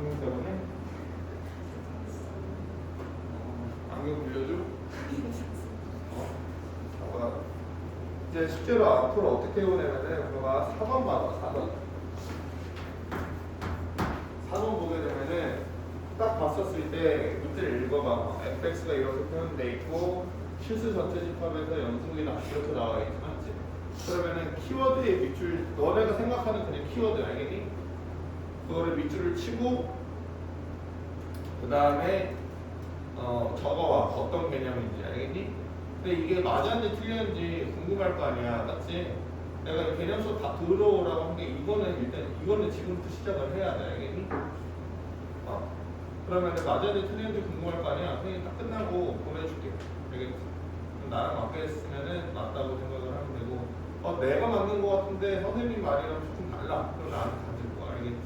안경 때문에 안경 빌려줘? 봐봐. 이제 실제로 앞으로 어떻게 해오냐면은 봐봐 4번 봐봐 4번 4번 보게 되면은 딱 봤었을 때 문제를 읽어봐. fx가 이렇게 표현돼 있고 실수 전체 집합에서 연속이다 이렇게 나와 있지 맞지? 그러면은 키워드의 밑줄 너네가 생각하는 그냥 키워드 알겠니? 그거를 밑줄을 치고 그 다음에 적어와 어떤 개념인지 알겠니? 근데 이게 맞았는지 틀렸는지 궁금할 거 아니야 맞지? 내가 개념 수업 다 들어오라고 한 게 이거는 일단 이거는 지금부터 시작을 해야 돼 알겠니? 그러면 맞았는지 틀렸는지 궁금할 거 아니야? 선생님 딱 끝나고 보내줄게 알겠지? 나랑 맞겠으면은 맞다고 생각을 하면 되고 내가 맞는 거 같은데 선생님 말이랑 조금 달라 그럼 나한테 가질 거 알겠지?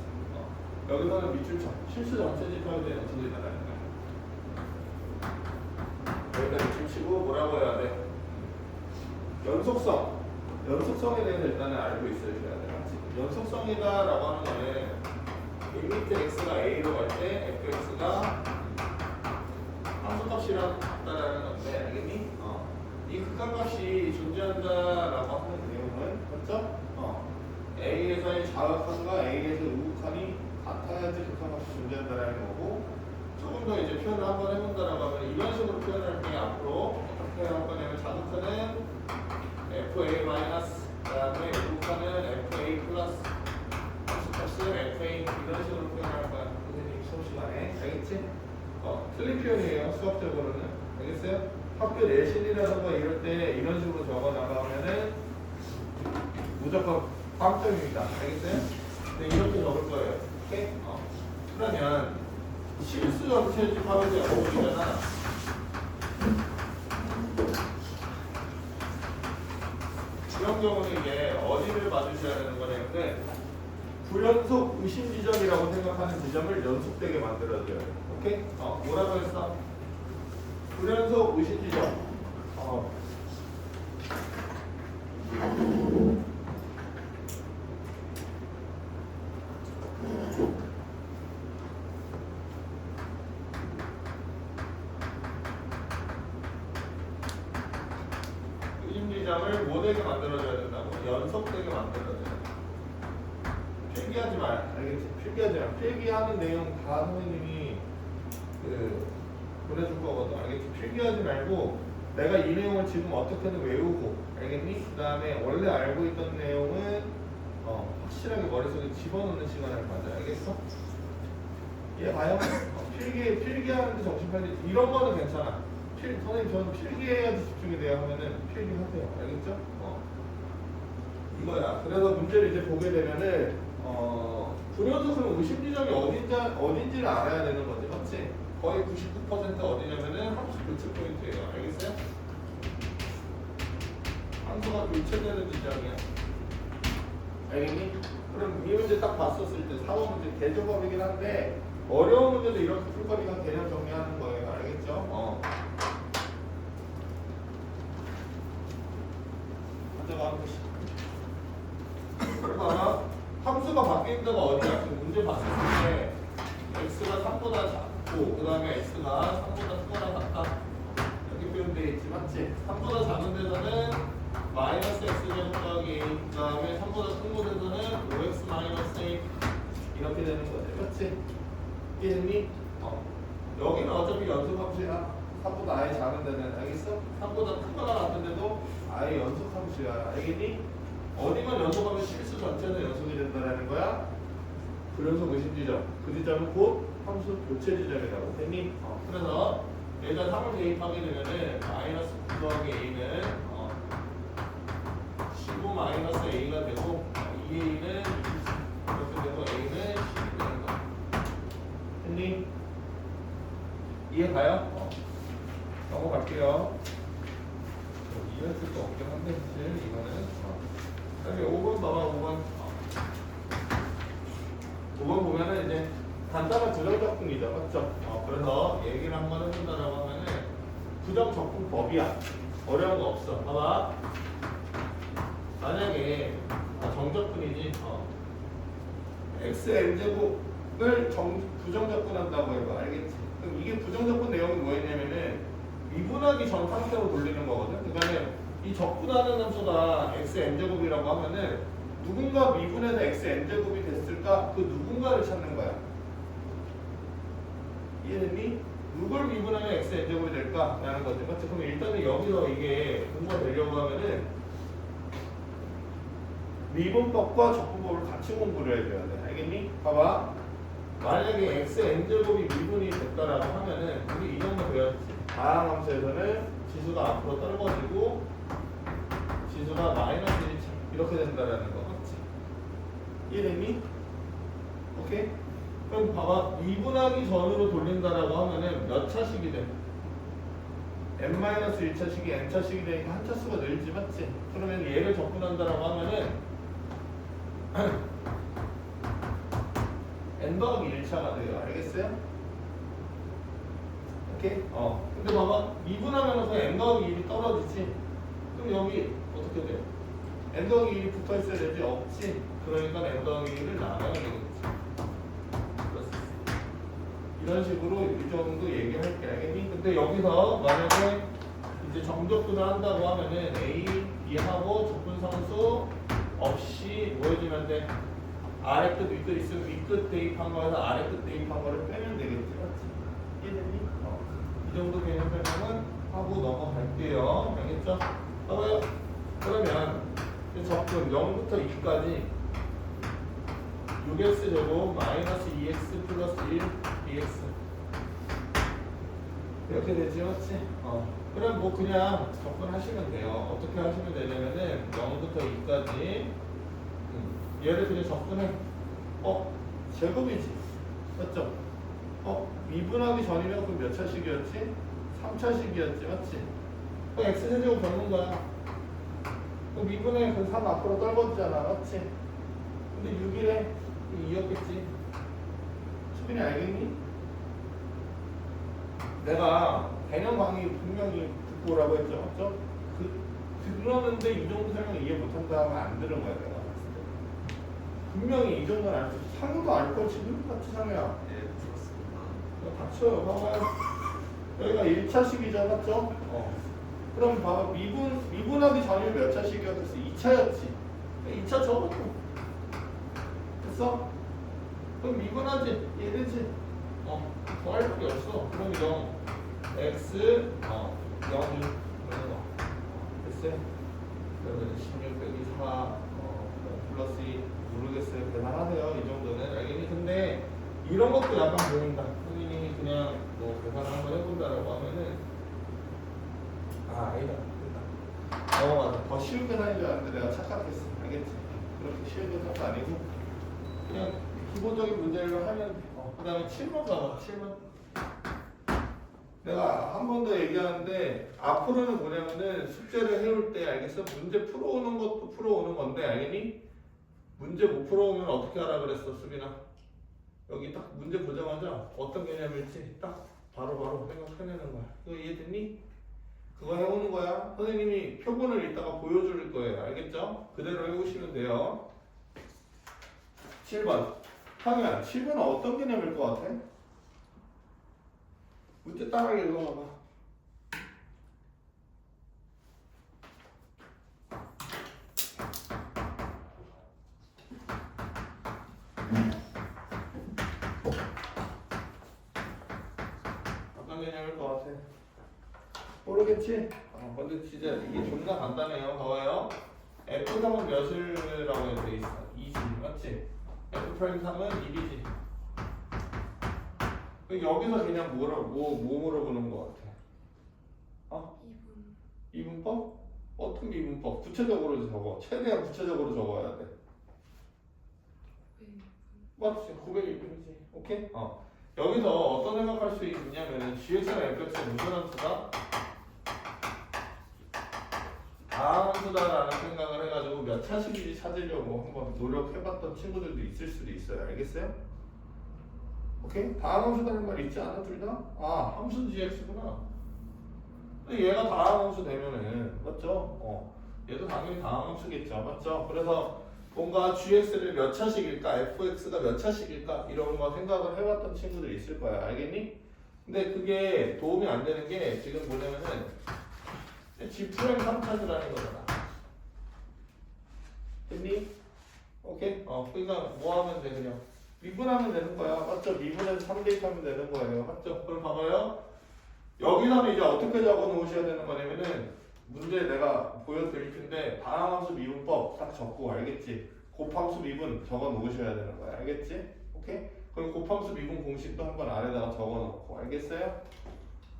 여기서는 밑줄 쳐 실수 전체 집합에 대한 연속이 나가는 거야 여기다 밑줄 치고 뭐라고 해야 돼? 연속성에 대해서 일단은 알고 있어야 돼 맞지? 연속성이다 라고 하는 거는 리미트 x가 a로 갈 때 fx가 함수값이랑 같다라는 건데 알겠니? 이 극한값이 존재한다라고 하는 내용은 맞죠? a에서의 좌극한과 a에서 우극한이 같아야지 극한값이 존재한다라는 거고 조금 더 이제 표현을 한번 해본다라고 하면 이런 식으로 표현할 때 앞으로 어떻게 할 거냐면 좌극한은 fa 마이너스 그다음에 우극한은 fa 플러스 함수값은 fa 이런 식으로 표현할 거야 선생님 수업 시간에 알겠지? 틀린 표현이에요 수학적으로는 알겠어요? 학교 내신이라든가 이럴 때 이런 식으로 적어 나가면은 무조건 빵점입니다. 알겠어요? 근데 이렇게 적을 거예요. 오케이? 그러면 실수 전체 집합에 대한 어법이잖아. 이런 경우는 이제 어디를 봐주셔야 되는 거냐면 불연속 의심 지점이라고 생각하는 지점을 연속되게 만들어줘요. 오케이? 뭐라고 했어? 불연속 의심 지점. 의심 지점을 뭐 되게 만들어줘야 된다고? 연속되게 만들어줘야 돼. 필기하지 말. 알겠지? 필기하지 말. 필기하는 내용 다 선생님이 보내줄 거거든. 알겠지? 필기하지 말고 내가 이 내용을 지금 어떻게든 외우고 알겠니? 그 다음에 원래 알고 있던 내용은 확실하게 머릿속에 집어넣는 시간을 가져. 알겠어? 이해가요? 필기하는데 정신 팔리 이런 거는 괜찮아. 선생님 저는 필기해야지 집중이 돼야 하면은 필기하세요. 알겠죠? 이거야. 그래서 문제를 이제 보게 되면은 불연속은 의심 지점이 어딘지를 알아야 되는 거지. 맞지? 거의 99% 어디냐면은 함수 교체 포인트예요. 알겠어요? 함수가 교체되는 지점이야. 알겠니? 그럼 이 문제 딱 봤었을 때 4번 문제 대조법이긴 한데 어려운 문제도 이렇게 풀 거니까 개념 정리하는 거예요. 알겠죠? 먼저 가보시죠. 그러나 함수가 바뀐 데가 어디야? 그 문제 봤을 때 x가 3보다 작고 그 다음에 x가 3보다 크거나 같다 이렇게 표현되어 있지 맞지? 3보다 작은 데서는 마이너스 x제곱 더하기 a 그 다음에 3보다 큰 곳에서는 5x 마이너스 a 이렇게 되는 거지 맞지? 이해됐니? 여기는 어차피 연속함수야 3보다 아예 작은 데는 알겠어? 3보다 크거나 같은 데도 아예 연속함수야 알겠니? 어디만 연속하면 실수 전체는 연속이 된다는 거야? 불연속 의심 지점. 그 지점은 곧 함수 교체 지점이라고. 됐니? 그래서 일단 3을 대입하게 되면은 마이너스 9 더하기 a는 15 마이너스 a가 되고 2a는 이렇게 되고 a는 10이 되는 거야. 됐니? 이해가요? 넘어갈게요. 이해할 거 없긴 한데 사실 이거는 그다음에 5번 봐봐 5번 보면은 이제 간단한 부정 적분이죠 맞죠? 그래서 얘기를 한번 해본다라고 하면은 부정 적분법이야 어려운 거 없어 봐봐 만약에 정적분이지 xn제곱 부정적분한다고 해봐. 알겠지? 그럼 이게 부정적분 내용이 뭐였냐면은 미분하기 전 상태로 돌리는 거거든. 그러니까 이 적분하는 함수가 xn제곱이라고 하면은 누군가 미분해서 xn제곱이 됐을까? 그 누군가를 찾는 거야. 이해됐니? 누굴 미분하면 xn제곱이 될까? 라는 거지. 맞지? 그럼 일단은 여기서 이게 공부가 되려고 하면은 미분법과 적분법을 같이 공부를 해줘야 돼. 알겠니? 봐봐. 만약에 xn제곱이 미분이 됐다라고 하면은 우리 이 정도 배웠지. 다항함수에서는 지수가 앞으로 떨궈지고 지수가 마이너스 1차 이렇게 된다라는 거 맞지? 이해됐니? 오케이? 그럼 봐봐. 미분하기 전으로 돌린다라고 하면은 몇 차식이 돼? n-1차식이 n차식이 되니까 한 차수가 늘지 맞지? 그러면 얘를 적분한다라고 하면은 n 더하기 1차가 돼요. 알겠어요? 오케이? 근데 봐봐. 미분하면서 n 더하기 1이 떨어지지? 그럼 여기 어떻게 돼요? n 더하기 1이 붙어 있어야 되지? 없지? 그러니까 n 더하기 1을 나눠야 되겠지. 이런 식으로 이 정도 얘기할게. 알겠니? 근데 여기서 만약에 이제 정적분을 한다고 하면은 A, B하고 적분상수 없이 뭐 해주면 돼? 아래 끝, 위 끝 있으면 위 끝 대입한 거에서 아래 끝 대입한 거를 빼면 되겠지. 맞지? 이해됐니? 이 정도 개념 설명은 하고 넘어갈게요. 알겠죠? 봐봐요. 그러면 적분 0부터 2까지 6x 제곱 마이너스 2x 플러스 1 dx 이렇게 되지 맞지? 그럼 뭐 그냥 접근하시면 돼요. 어떻게 하시면 되냐면은 0부터 2까지 얘를 그냥 접근해. 제곱이지. 맞죠? 미분하기 전이면 그럼 몇 차식이었지? 3차식이었지. 맞지? 그럼 x세제곱 적는 거야. 그럼 미분에 그 3 앞으로 떨궈지잖아. 맞지? 근데 6일에 2였겠지. 수빈이 알겠니? 내가 개념 강의 분명히 듣고 오라고 했죠. 맞죠? 그러는데 이 정도 설명 이해 못한다 하면 안 들은 거야. 내가 봤을 때. 분명히 이 정도는 알 수 있어. 상우도 알걸 지금? 같이 상우야. 네, 들었습니다. 닥쳐요. 봐봐요. 여기가 1차식이죠. 맞죠? 그럼 봐봐. 미분하기 전이 몇 차식이었어? 2차였지. 2차 적어도 됐어? 그럼 미분하지? 얘되지? 더할 필요 없어. 그럼 0 x 0 그러는 거 됐어요? 그러면 16 빼기 4 플러스 2 모르겠어요. 계산하세요. 이 정도는 알겠니? 근데 이런 것도 약간 보인다. 선생님이 그냥 뭐 계산을 한번 해본다라고 하면은 아니다. 넘어가자. 더 쉬운 계산인 줄 알았는데 내가 착각했어. 알겠지? 그렇게 쉬운 계산도 아니고 그냥 기본적인 문제를 하면 돼. 그 다음에 7번 가봐. 7번. 내가 한 번 더 얘기하는데 앞으로는 뭐냐면은 숙제를 해올 때 알겠어? 문제 풀어오는 것도 풀어오는 건데 알겠니? 문제 못 풀어오면 어떻게 하라 그랬어 수빈아? 여기 딱 문제 보자마자 어떤 개념일지 딱 바로바로 생각해내는 거야. 그거 이해됐니? 그거 해오는 거야. 선생님이 표본을 이따가 보여줄 거예요. 알겠죠? 그대로 해오시면 돼요. 7번. 황현, 7번은 어떤 개념일 것 같아? 문제 따라 읽어봐봐. 어떤 개념일 것 같아? 모르겠지? 근데 진짜 이게 존나 간단해요. 봐봐요. F3은 몇이라고 돼 있어? 2지, 맞지? F'3은 1이지. 여기서 그냥 뭐 물어보는 것 같아? 이분법? 어떤 이분법? 구체적으로 적어. 최대한 구체적으로 적어야 돼. 맞지? 900이지. 오케이? 여기서 어떤 생각할 수 있냐면은 GX나 FX의 무슨 함수다? 다함수다라는 생각을 해가지고 몇 차식인지 찾으려고 한번 노력해봤던 친구들도 있을 수도 있어요. 알겠어요? 오케이? 다함수다는 말 있지 않아? 둘 다? 함수 GX구나. 근데 얘가 다함수 되면은 맞죠? 얘도 당연히 다함수겠죠. 맞죠? 그래서 뭔가 gx를 몇 차식일까, fx가 몇 차식일까 이런 거 생각을 해봤던 친구들이 있을 거야. 알겠니? 근데 그게 도움이 안 되는 게 지금 뭐냐면은 g 프라임 3차수라는 거잖아. 됐니? 오케이? 그러니까 뭐 하면 돼 그냥 미분하면 되는 거야. 맞죠? 미분해서 3대 하면 되는 거예요. 맞죠? 그럼 봐봐요. 여기서는 이제 어떻게 적어 놓으셔야 되는 거냐면은 문제 내가 보여드릴 텐데 다항함수 미분법 딱 적고 알겠지? 곱함수 미분 적어 놓으셔야 되는 거야. 알겠지? 오케이? 그럼 곱함수 미분 공식도 한번 아래다가 적어 놓고 알겠어요?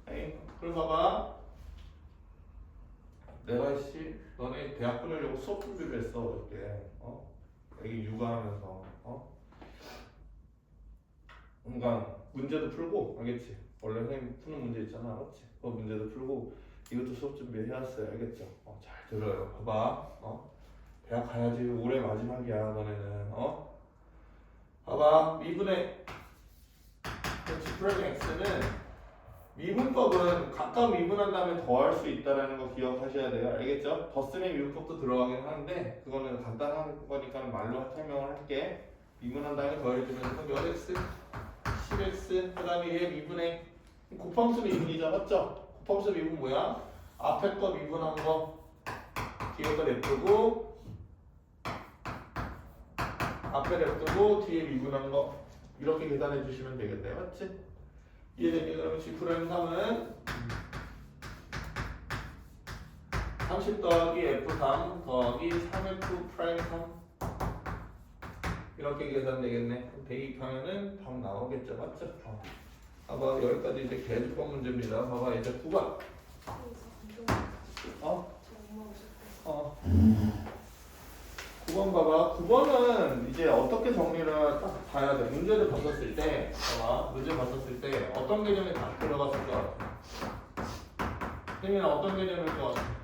에이, 그럼 봐봐. 내가 너네 대학 보내려고 수업 준비를 했어 어저께. 애기 육아하면서 그러니까 문제도 풀고 알겠지? 원래 선생님 푸는 문제 있잖아. 맞지? 그 문제도 풀고 이것도 수업 준비해왔어요. 알겠죠? 잘 들어요. 봐봐. 대학 가야지. 올해 마지막이야. 너네는. 봐봐. 미분의 G 프라임 X는 미분법은 각각 미분한 다음에 더할 수 있다는 거 기억하셔야 돼요. 알겠죠? 덧셈의 미분법도 들어가긴 하는데 그거는 간단한 거니까 말로 설명을 할게. 미분한 다음에 더해주면 몇 X? 10X 그 다음에 얘 미분의 곱함수 미분이죠. 맞죠? 곱함수 미분 뭐야? 앞에 거 미분한 거 뒤에 거 냅두고 앞에 냅두고 뒤에 미분한 거 이렇게 계산해 주시면 되겠네. 맞지? 이해되니? 그러면 G 프라임 3은 30 더하기 F3 더하기 3F 프라임 3 이렇게 계산되겠네. 대입하면은 답 나오겠죠. 맞죠? 봐봐. 여기까지 이제 계수법 문제입니다. 봐봐. 이제 9번. 9번 봐봐. 9번은 이제 어떻게 정리를 딱 봐야 돼. 문제를 봤었을 때, 봐봐. 문제 봤었을 때 어떤 개념이 다 들어갔을 것 같아? 혜민아 어떤 개념일 것 같아?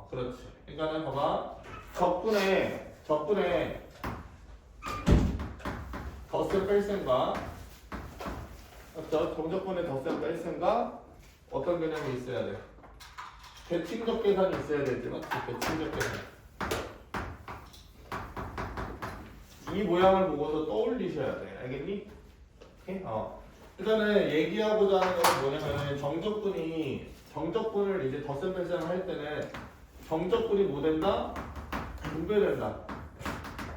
그렇지. 그러니까는 봐봐. 적분에 덧셈 뺄셈과 맞죠? 정적분의 덧셈 뺄셈과 어떤 개념이 있어야 돼? 대칭적 계산이 있어야 되지, 맞지? 대칭적 계산. 이 모양을 보고서 떠올리셔야 돼. 알겠니? 오케이? 일단은 얘기하고자 하는 것은 뭐냐면은 정적분을 이제 덧셈 뺄셈을 할 때는 정적분이 뭐 된다? 분배된다.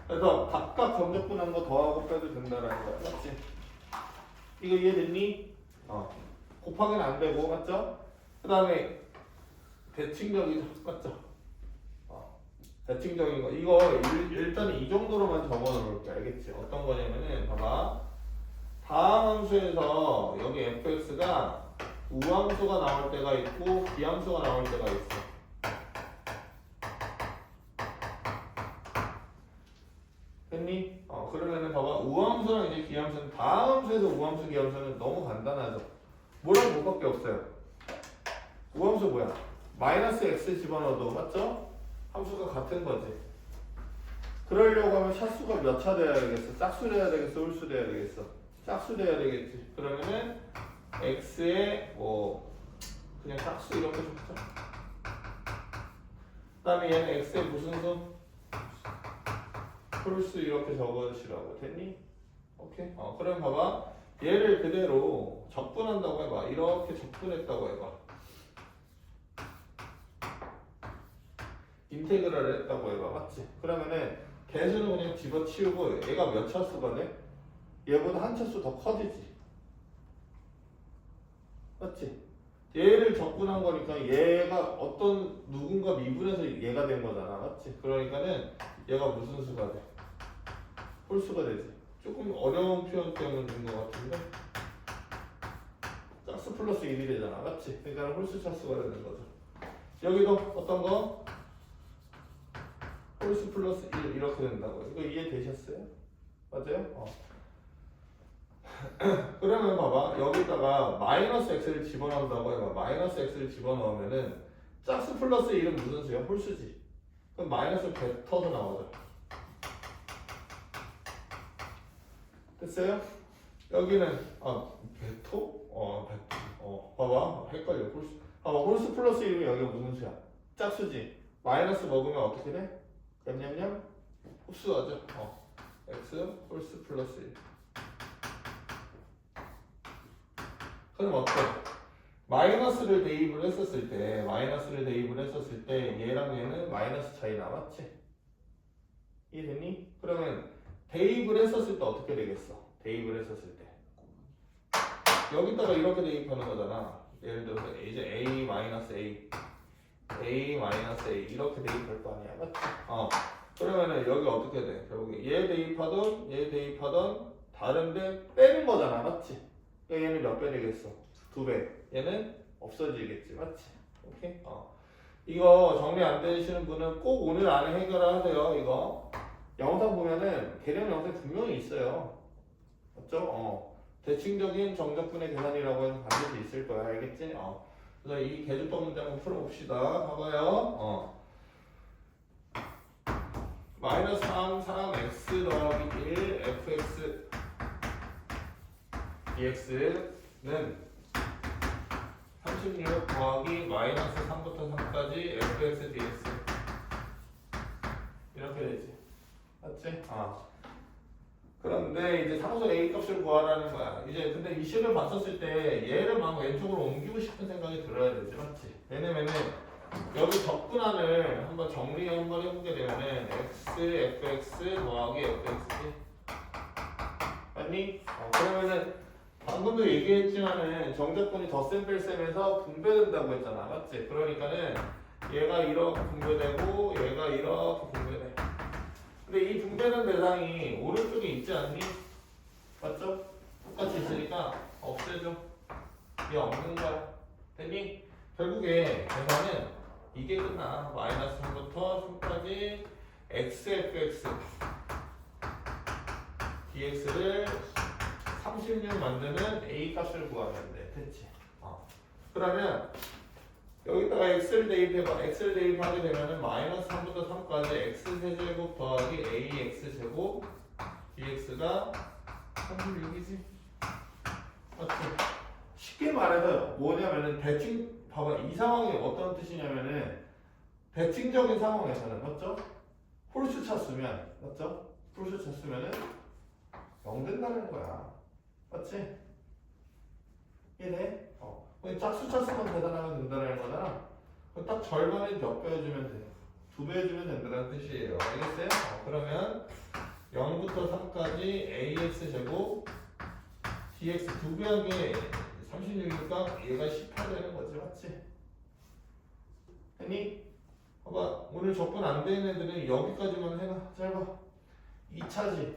그래서 각각 정적분한 거 더하고 빼도 된다라는 거야. 맞지? 이거 이해됐니? 곱하기는 안 되고, 맞죠? 그 다음에 대칭적이죠. 맞죠? 대칭적인 거. 이거 일단 이 정도로만 적어 놓을게. 알겠지? 어떤 거냐면은, 봐봐. 다음 함수에서 여기 fx가 우함수가 나올 때가 있고, 비함수가 나올 때가 있어. 했니? 그러면은 봐봐. 우함수랑 이제 기함수는 다함수에서 우함수, 기함수는 너무 간단하죠. 뭐랑 뭐밖에 없어요. 우함수 뭐야? 마이너스 x 집어넣어도 맞죠? 함수가 같은 거지. 그러려고 하면 샷수가 몇 차 돼야 되겠어? 짝수 돼야 되겠어? 홀수 돼야 되겠어? 짝수 돼야 되겠지. 그러면은 x에 뭐 그냥 짝수 이렇게 적자. 그 다음에 얘는 x에 무슨 수? 홀수 이렇게 적으시라고. 됐니? 오케이? 그럼 봐봐. 얘를 그대로 적분한다고 해봐. 이렇게 적분했다고 해봐. 인테그랄을 했다고 해봐. 맞지? 그러면은 개수는 그냥 집어치우고 얘가 몇 차수가 돼? 얘보다 한 차수 더 커지지. 맞지? 얘를 적분한 거니까 얘가 어떤 누군가 미분해서 얘가 된 거잖아. 맞지? 그러니까는 얘가 무슨 수가 돼? 홀수가 되지. 조금 어려운 표현 때문에 된 것 같은데 짝수 플러스 1이 되잖아. 맞지? 그러니까 홀수 차수가 되는 거죠. 여기도 어떤 거? 홀수 플러스 1 이렇게 된다고요. 이거 이해되셨어요? 맞아요? 그러면 봐봐. 여기다가 마이너스 x를 집어넣는다고 해봐. 마이너스 x를 집어넣으면은 짝수 플러스 1은 무슨 수야? 홀수지. 그럼 마이너스 뱉어서 나오죠. 됐어요? 여기는 베토? 베토. 봐봐. 헷갈려. 홀수. 봐봐. 홀수 플러스 1이면 여기가 무슨 수야? 짝수지. 마이너스 먹으면 어떻게 돼? 냠냠냠 흡수하죠. x 홀스 플러스 1. 그럼 어때? 마이너스를 대입을 했었을 때 얘랑 얘는 마이너스 차이 남았지? 이해됐니? 그러면 대입을 했었을 때 어떻게 되겠어? 대입을 했었을 때 여기다가 이렇게 대입하는 거잖아. 예를 들어서 이제 a 마이너스 a 이렇게 대입할 거 아니야, 맞지? 그러면은 여기 어떻게 돼? 결국에 얘 대입하던 다른데 빼는 거잖아, 맞지? 그러니까 얘는 몇 배 되겠어? 2배. 얘는 없어지겠지, 맞지? 오케이? 이거 정리 안 되시는 분은 꼭 오늘 안에 해결을 하세요. 이거 영상 보면은 계량 영상 분명히 있어요, 맞죠? 대칭적인 정적분의 계산이라고 해서 반드시 있을 거야, 알겠지? 그래서 이 계주법 문제 한번 풀어봅시다. 봐봐요. 마이너스 3x 더하기 1 fx dx는 36 더하기 마이너스 3부터 3까지 fx dx 이렇게 되지, 맞지? 그런데 이제 상수 a 값을 구하라는 거야. 이제 근데 이 식을 봤었을 때 얘를 막 왼쪽으로 옮기고 싶은 생각이 들어야 되지, 맞지? 왜냐면은 여기 접근안을 한번 정리 한번 해보게 되면은 x fx 더하기 fx지, 맞니? 그러면은 방금도 얘기했지만은 정적분이 덧셈 뺄셈에서 분배된다고 했잖아, 맞지? 그러니까는 얘가 이렇게 분배되고 얘가 이렇게 분배돼. 근데 이 분배된 대상이 오른쪽에 있지 않니? 맞죠? 똑같이 있으니까 없애줘. 얘 없는 거야. 됐니? 결국에 계산은 이게 끝나. 마이너스 3부터 3까지 xfx dx를 36 만드는 a 값을 구하면 돼. 됐지? 그러면 여기다가 x를 대입해봐. x를 대입하게 되면은 마이너스 3부터 3까지 x 세제곱 더하기 ax 제곱 dx가 36이지. 맞지? 쉽게 말해서 뭐냐면은 대칭, 봐봐. 이 상황이 어떤 뜻이냐면은 대칭적인 상황에서는, 맞죠? 홀수 찼으면, 맞죠? 홀수 찼으면은 0 된다는 거야. 맞지? 이해돼? 짝수 찼으면 계산하면 된다는 거잖아. 그럼 딱 절반에 몇 배 해주면 돼? 2배 해주면 된다는 뜻이에요. 알겠어요? 그러면 0부터 3까지 ax 제곱 dx 2배하기 36이니까 얘가 18 되는 거지, 맞지? 했니? 봐봐, 오늘 접근 안 되는 애들은 여기까지만 해라. 짧아. 2차지.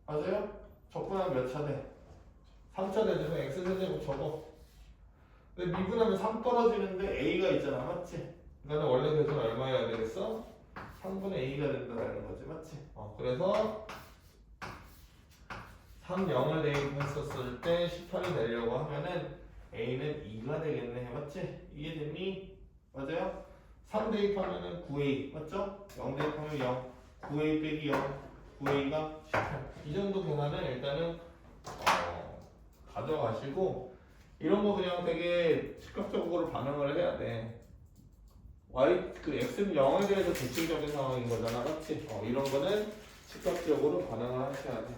맞아요? 접근하면 몇 차 돼? 3차 되지만 x세제곱 적어. 근데 미분하면 3 떨어지는데 a가 있잖아, 맞지? 그러니까 원래 계산 얼마여야 되겠어? 3분의 a가 된다는 거지, 맞지? 그래서 3, 0을 대입했었을 때 18이 되려고 하면은 a는 2가 되겠네, 맞지? 이해됐니? 맞아요? 3 대입하면은 9a, 맞죠? 0 대입하면 0, 9a 빼기 0, 9a가 18. 이 정도 계산은 일단은 가져가시고, 이런 거 그냥 되게 즉각적으로 반응을 해야 돼. 그 x는 0에 대해서 대칭적인 상황인 거잖아, 맞지? 이런 거는 즉각적으로 반응을 하셔야 돼.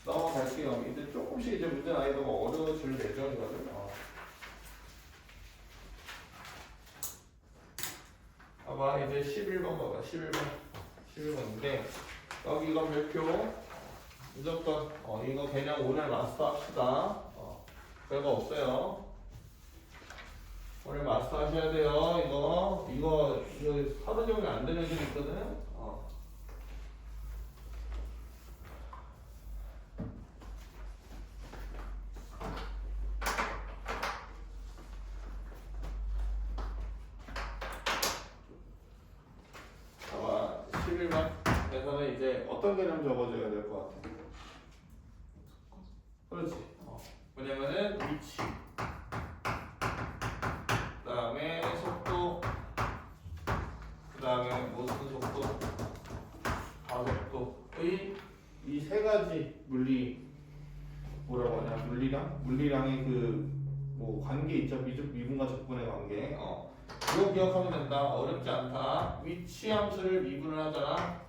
넘어갈게요. 이제 조금씩 이제 문제 난이도가 어려워질 예정이거든. 봐봐, 이제 11번 봐봐. 11번인데 여기 이거 별표 무조건 이거 그냥 오늘 마스터 합시다. 별거 없어요. 오늘 마스터 하셔야 돼요. 이거 하루 종일 안 되는 애들이 있거든. 봐봐, 11번에서는 이제 어떤 개념 적어줘야 될 것 같아? 그렇지. 뭐냐면은 위치, 그 다음에 속도, 그 다음에 무슨 속도, 가속도의 이 세 가지 뭐라고 하냐, 물리량의 그 뭐 관계 있죠, 미분과 적분의 관계. 이거 기억하면 된다. 어렵지 않다. 위치 함수를 미분을 하잖아.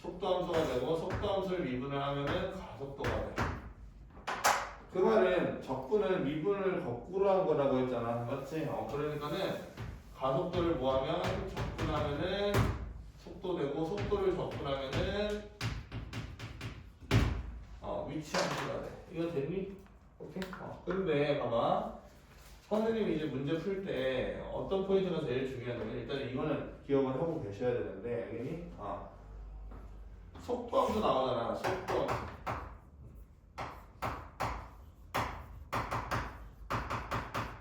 속도 함수가 되고 속도 함수를 미분을 하면은 가속도가 돼. 그 말은 적분은 미분을 거꾸로 한 거라고 했잖아. 맞지? 그러니까는 가속도를 뭐하면 적분하면은 속도 되고 속도를 적분하면은 위치 함수가 돼. 이거 됐니? 오케이? 근데 봐봐. 선생님이 이제 문제 풀 때 어떤 포인트가 제일 중요하냐면 일단 이거는 기억을 하고 계셔야 되는데 알겠니? 속도 함수 나오잖아. 속도 함수.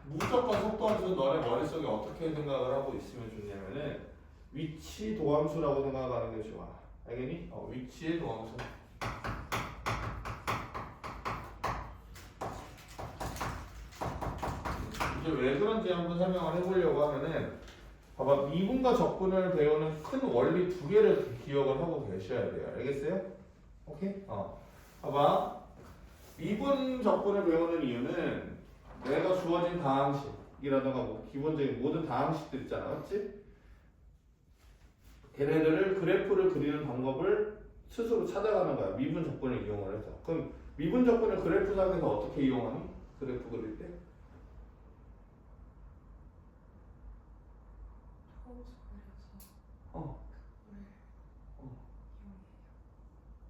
무조건 속도 함수는 너네 머릿속에 어떻게 생각을 하고 있으면 좋냐면은 위치 도함수라고 생각하는 게 좋아. 알겠니? 위치의 도함수. 이제 왜 그런지 한번 설명을 해보려고 하면은 봐봐. 미분과 적분을 배우는 큰 원리 두 개를 기억을 하고 계셔야 돼요. 알겠어요? 오케이? 봐봐. 미분 적분을 배우는 이유는 내가 주어진 다항식이라든가 뭐 기본적인 모든 다항식들 있잖아. 맞지? 걔네들을 그래프를 그리는 방법을 스스로 찾아가는 거야. 미분 적분을 이용을 해서. 그럼 미분 적분을 그래프상에서 어떻게 이용하니? 그래프 그릴 때?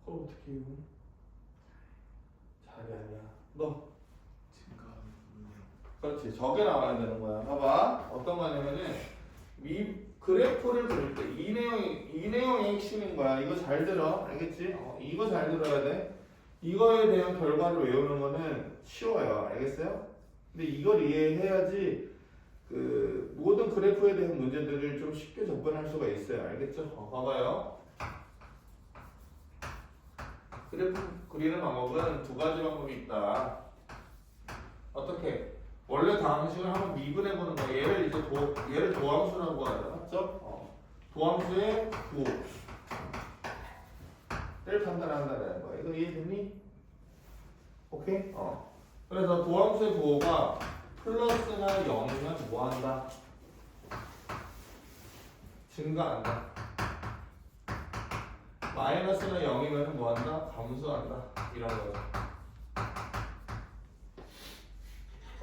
그걸 어떻게 이용해? 잘이 아니야. 너. 그렇지. 저게 나와야 되는 거야. 봐봐. 어떤 거냐면은 그래프를 그릴 때 이 내용이 핵심인 거야. 이거 잘 들어. 알겠지? 이거 잘 들어야 돼. 이거에 대한 결과를 외우는 거는 쉬워요. 알겠어요? 근데 이걸 이해해야지 그 모든 그래프에 대한 문제들을 좀 쉽게 접근할 수가 있어요. 알겠죠? 봐봐요. 그래프 그리는 방법은 두 가지 방법이 있다. 어떻게? 원래 다항식을 한번 미분해보는 거야. 얘를 이제 얘를 도함수라고 하죠. 맞죠? 도함수의 구를 판단한다는 거야. 이거 이해됐니? 오케이? 그래서 도함수의 구호가 플러스나 0이면 뭐 한다? 증가한다. 마이너스나 0이면 뭐 한다? 감소한다. 이런 거죠.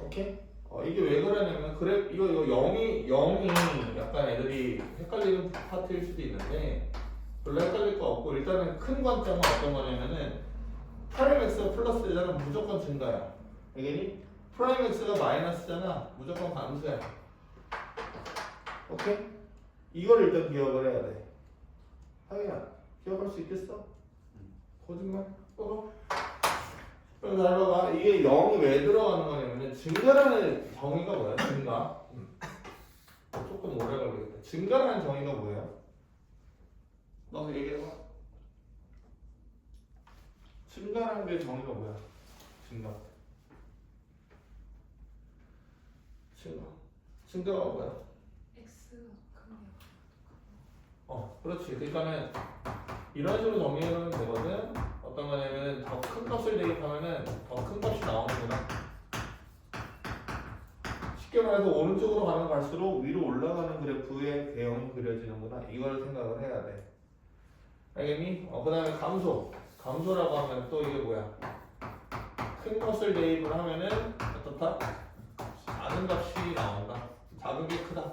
오케이? 이게 왜 그러냐면 이거 0이 약간 애들이 헷갈리는 파트일 수도 있는데 별로 헷갈릴 거 없고 일단은 큰 관점은 어떤 거냐면은 프라임 x가 플러스잖아. 무조건 증가야. 알겠니? 프라임 x가 마이너스잖아. 무조건 감소야. 오케이? 이걸 일단 기억을 해야 돼. 하기야 기억할 수 있겠어? 거짓말? 그럼 잘 봐봐. 이게 0이 왜 들어가는 거냐면 증가라는 정의가 뭐야? 증가. 조금 오래 걸리겠다. 증가라는 정의가 뭐예요? 너 얘기해봐. 증가라는 게 정의가 뭐야? 증가. 증가가 뭐야? X가 크면 그렇지. 그러니까는 이런 식으로 정리하면 되거든. 어떤 거냐면 더 큰 값을 대입하면은 더 큰 값이 나오는구나. 쉽게 말해서 오른쪽으로 가면 갈수록 위로 올라가는 그래프의 대형이 그려지는구나. 이걸 생각을 해야 돼. 알겠니? 그 다음에 감소라고 하면 또 이게 뭐야? 큰 값을 대입을 하면은 어떻다? 작은 값이 나온다. 작은 게 크다.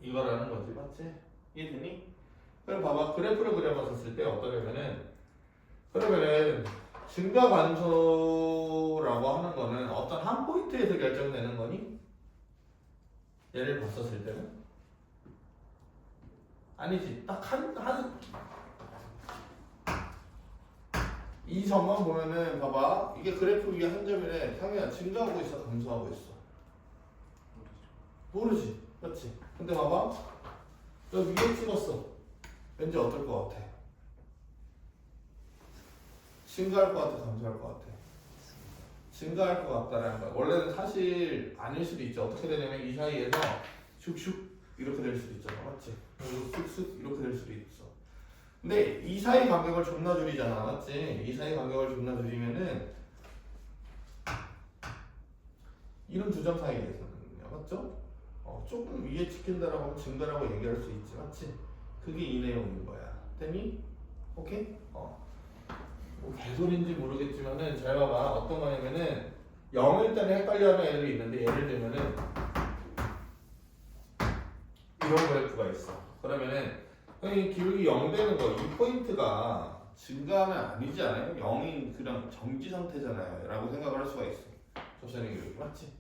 이거라는 거지, 맞지? 이해되니? 그럼 봐봐. 그래프를 그려봤었을 때 어떠냐면은 그러면은 증가 감소라고 하는 거는 어떤 한 포인트에서 결정되는 거니? 얘를 봤었을 때는? 아니지. 딱 이 점만 보면은 봐봐. 이게 그래프 위에 한 점이래. 상이야 증가하고 있어, 감소하고 있어? 모르지. 맞지? 근데 봐봐. 너 위에 찍었어. 왠지 어떨 것 같아? 증가할 것 같아, 감소할 것 같아? 증가할 것 같다라는 거야. 원래는 사실 아닐 수도 있죠. 어떻게 되냐면 이 사이에서 슉슉 이렇게 될 수도 있잖아. 맞지? 그리고 슉슉 이렇게 될 수도 있어. 근데 이 사이 간격을 존나 줄이잖아. 맞지? 이 사이 간격을 존나 줄이면은 이런 두 점 사이에서는요. 맞죠? 조금 위에 지킨다라고 하면 증가라고 얘기할 수 있지, 맞지? 그게 이 내용인 거야. 됐니? 오케이? 뭐 개소리인지 모르겠지만은 잘 봐봐. 어떤 거냐면은 0일 때는 헷갈려하는 애들이 있는데 예를 들면은 이런 그래프가 있어. 그러면은 형이 기울기 0 되는 거 이 포인트가 증가하면 아니지 않아요? 0이 그냥 정지 상태잖아요 라고 생각을 할 수가 있어. 접선의 기울기 맞지?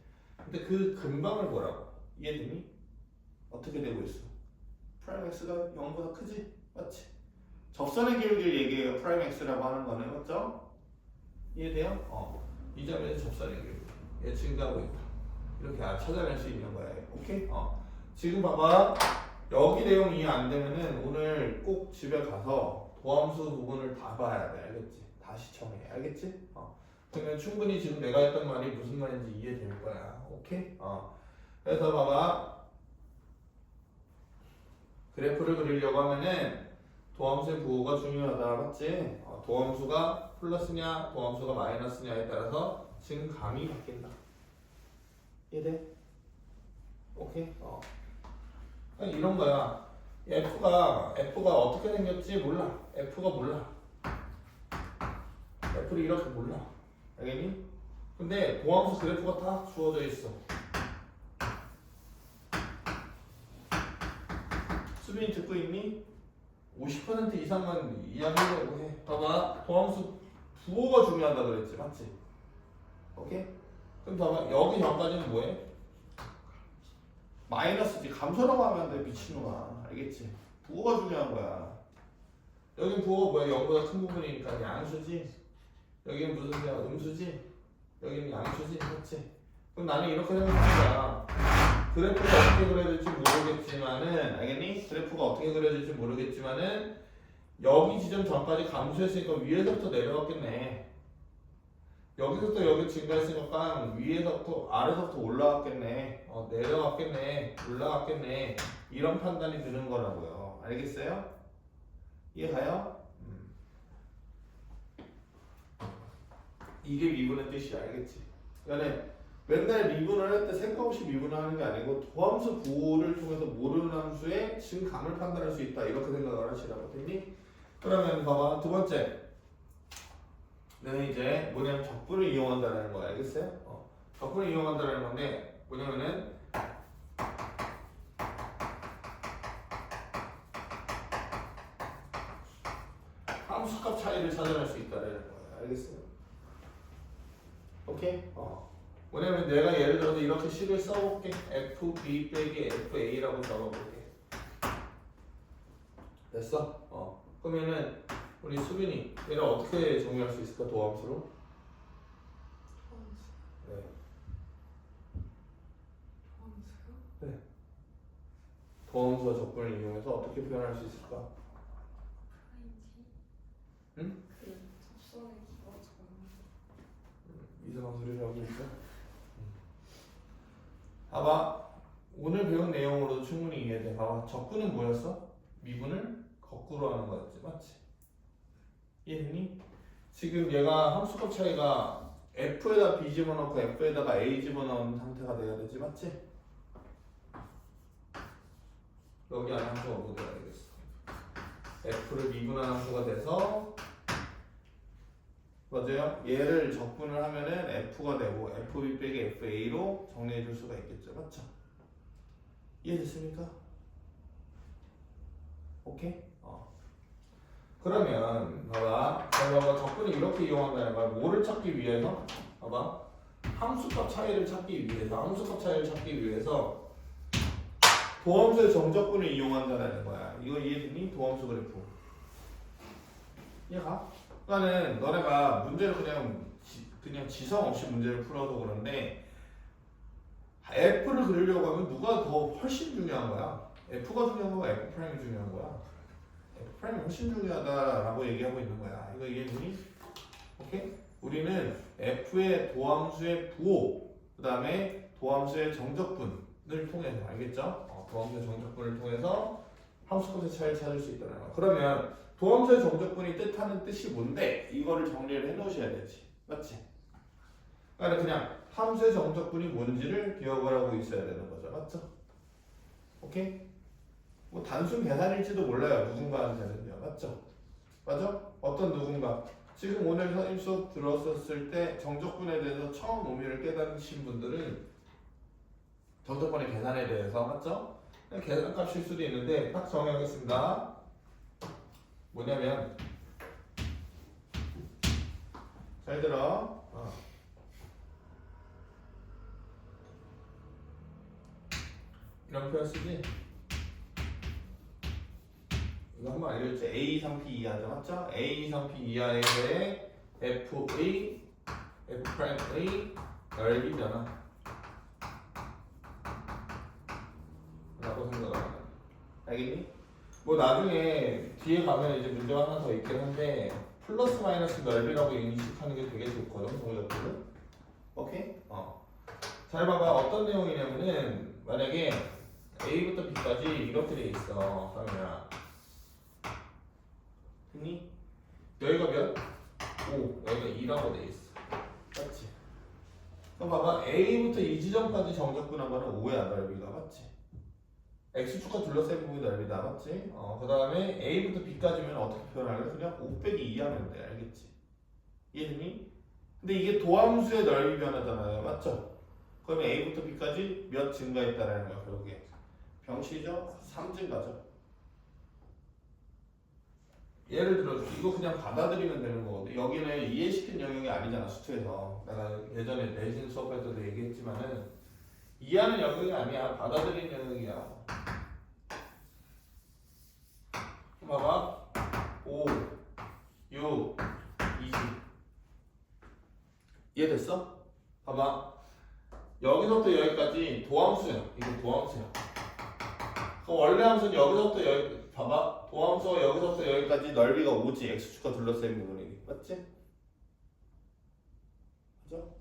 근데 그 근방을 보라고. 이해되니? 어떻게 되고 있어? 프라임 x가 0보다 크지? 맞지? 접선의 기울기를 얘기해요. 프라임 x라고 하는 거는 맞죠? 이해돼요? 이 점에서 접선의 기울기 얘 증가하고 있다. 이렇게 찾아낼 수 있는 거야. 오케이? 지금 봐봐. 여기 내용 이해 안 되면은 오늘 꼭 집에 가서 도함수 부분을 다 봐야 돼. 알겠지? 다 시청해. 알겠지? 그러면 충분히 지금 내가 했던 말이 무슨 말인지 이해될 거야. 오케이? 그래서 봐봐. 그래프를 그리려고 하면은 도함수의 부호가 중요하다. 맞지? 도함수가 플러스냐 도함수가 마이너스냐에 따라서 증감이 바뀐다. 이해돼? 오케이? 아니, 이런 거야. F가 어떻게 생겼지 몰라. F가 몰라. F를 이렇게 몰라. 알겠니? 근데 도함수 그래프가 다 주어져 있어. 수빈이 듣고 있니? 50% 이상만 이야기하려고 해. 봐봐. 도함수 부호가 중요하다 그랬지. 맞지? 오케이? 그럼 봐봐. 여기 전까지는 뭐해? 마이너스지. 감소라고 하면 안 돼. 미친놈아. 알겠지? 부호가 중요한 거야. 여긴 부호가 뭐야? 0보다 큰 부분이니까 양수지. 여기는 무슨 수야? 음수지. 여기는 양수지. 맞지? 그럼 나는 이렇게 생각합니다. 그래프가 어떻게 그려질지 모르겠지만은 알겠니? 그래프가 어떻게 그려질지 모르겠지만은 여기 지점 전까지 감소했으니까 위에서부터 내려왔겠네. 여기서부터 여기 증가했으니까 위에서부터 아래서부터 올라왔겠네. 내려왔겠네. 올라왔겠네. 이런 판단이 드는 거라고요. 알겠어요? 이해가요? 이게 미분의 뜻이야. 알겠지? 그러니까 맨날 미분을 할 때 생각 없이 미분을 하는 게 아니고 도함수 부호를 통해서 모르는 함수의 증감을 판단할 수 있다. 이렇게 생각을 하시라고. 됐니? 그러면 봐봐. 두 번째. 는 이제 뭐냐면 적분을 이용한다는 거 알겠어요? 적분을 이용한다는 건데 뭐냐면은 함수값 차이를 찾아낼 수 있다는 거예요. 알겠어요? 오케이? 뭐냐면 내가 예를 들어서 이렇게 식을 써볼게. FB 빼기 FA라고 적어볼게. 됐어? 그러면은 우리 수빈이 얘를 어떻게 정리할 수 있을까? 도함수로? 네. 네. 도함수와 적분을 이용해서 어떻게 표현할 수 있을까? 응? 이상한 소리를 하고 있어? 봐봐. 오늘 배운 내용으로도 충분히 이해돼. 봐봐. 적분은 뭐였어? 미분을 거꾸로 하는 거였지. 맞지? 이해되니? 지금 얘가 함수값 차이가 F에다 B 집어넣고 F에다가 A 집어넣은 상태가 돼야 되지. 맞지? 여기 안에 함수가 뭐 돼야 되겠어? F를 미분한 함수가 돼서 맞아요? 얘를 적분을 하면은 F가 되고 FB 빼기 FA로 정리해 줄 수가 있겠죠. 맞죠? 이해됐습니까? 오케이? 그러면 봐봐. 적분을 이렇게 이용한다는 거야. 뭐를 찾기 위해서? 봐봐. 함수값 차이를 찾기 위해서 도함수의 정적분을 이용한다는 거야. 이거 이해되니? 도함수 그래프. 이해가? 그러니까는 너네가 문제를 그냥 지성 없이 문제를 풀어도 그런데 F를 그리려고 하면 누가 더 훨씬 중요한 거야? F가 중요한 거야? F 프라임이 중요한 거야? F 프라임이 훨씬 중요하다라고 얘기하고 있는 거야. 이거 이해되니? 오케이? 우리는 F의 도함수의 부호, 그 다음에 도함수의 정적분을 통해서 알겠죠? 도함수의 정적분을 통해서 함수값의 차이를 찾을 수 있다는 거야. 그러면 도함수의 정적분이 뜻하는 뜻이 뭔데? 이거를 정리를 해 놓으셔야 되지. 맞지? 그러니까 그냥 함수의 정적분이 뭔지를 기억을 하고 있어야 되는 거죠. 맞죠? 오케이? 뭐 단순 계산일지도 몰라요. 누군가한테는요. 맞죠? 맞아? 어떤 누군가. 지금 오늘 선생님 수업 들었었을 때 정적분에 대해서 처음 의미를 깨닫으신 분들은 정적분의 계산에 대해서 맞죠? 그냥 계산값일 수도 있는데 딱 정의하겠습니다. 뭐냐면 잘 들어. 이런 표현 쓰지? 이거 한번 알려줬지. A 상피 이하죠, 맞죠? A 상피 이하의 F의 F'의 넓이 변화 라고 생각을 하는. 알겠니? 뭐 나중에 뒤에 가면 이제 문제가 하나 더 있긴 한데 플러스 마이너스 넓이라고 인식하는 게 되게 좋거든, 동작들은. 오케이? 잘 봐봐. 어떤 내용이냐면은 만약에 A부터 B까지 이렇게 돼 있어. 그러면 됐니? 여기가 몇? 5. 여기가 2라고 돼 있어. 맞지? 그럼 봐봐. A부터 이 지점까지 정적분한 거는 5야, 넓이가. 맞지? X축과 둘러싼 부분이 넓이다. 맞지? 그 다음에 A부터 B까지면 어떻게 표현할래? 그냥 5 빼기 2 하면 돼. 알겠지? 이해됐니? 근데 이게 도함수의 넓이 변화잖아요. 맞죠? 그러면 A부터 B까지 몇 증가했다라는 거야, 결국에. 병식이죠? 3 증가죠. 예를 들어 이거 그냥 받아들이면 되는 거거든. 여기는 이해시킨 영역이 아니잖아, 수투에서. 내가 예전에 내신 수업할 때도 얘기했지만은 이해하는 영역이 아니야. 받아들이는 영역이야. 봐봐. 5, 6, 20. 이해됐어? 봐봐. 여기서부터 여기까지 도함수야. 이거 도함수야. 그 원래 함수는 여기서부터 여기, 봐봐. 도함수가 여기서부터 여기까지 넓이가 5지. X축과 둘러싸인 부분이. 맞지? 그죠?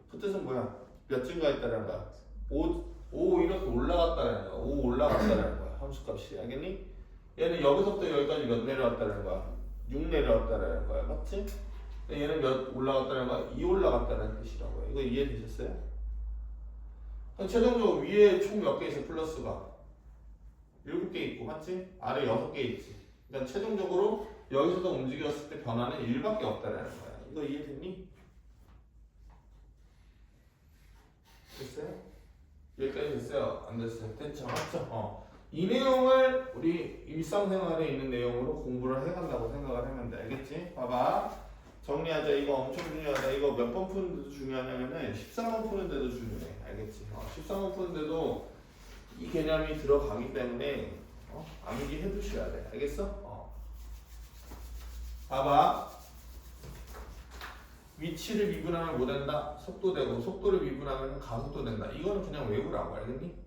그 뜻은 뭐야? 몇 증가했다는 거야? 5 이렇게 올라갔다는 거야. 5 올라갔다는 거야. 함수값이. 알겠니? 얘는 여기서부터 여기까지 몇 내려왔다는 거야? 6 내려왔다는 거야. 맞지? 얘는 몇 올라갔다는 거야? 2 올라갔다는 뜻이라고요. 이거 이해되셨어요? 최종적으로 위에 총 몇 개 있어? 플러스가 7개 있고, 맞지? 아래 6개 있지. 그러니까 최종적으로 여기서도 움직였을 때 변화는 1밖에 없다는 거야. 이거 이해됐니? 됐어요? 여기까지 됐어요? 안 됐어요? 됐죠? 맞죠? 이 내용을 우리 일상생활에 있는 내용으로 공부를 해간다고 생각을 하면 돼. 알겠지? 봐봐. 정리하자. 이거 엄청 중요하다. 이거 몇 번 푸는데도 중요하냐면은 13번 푸는데도 중요해. 알겠지? 13번 푸는데도 이 개념이 들어가기 때문에 암기 해두셔야 돼. 알겠어? 봐봐. 위치를 미분하면 뭐 된다? 속도 되고, 속도를 미분하면 가속도 된다. 이거는 그냥 외우라고. 알겠니?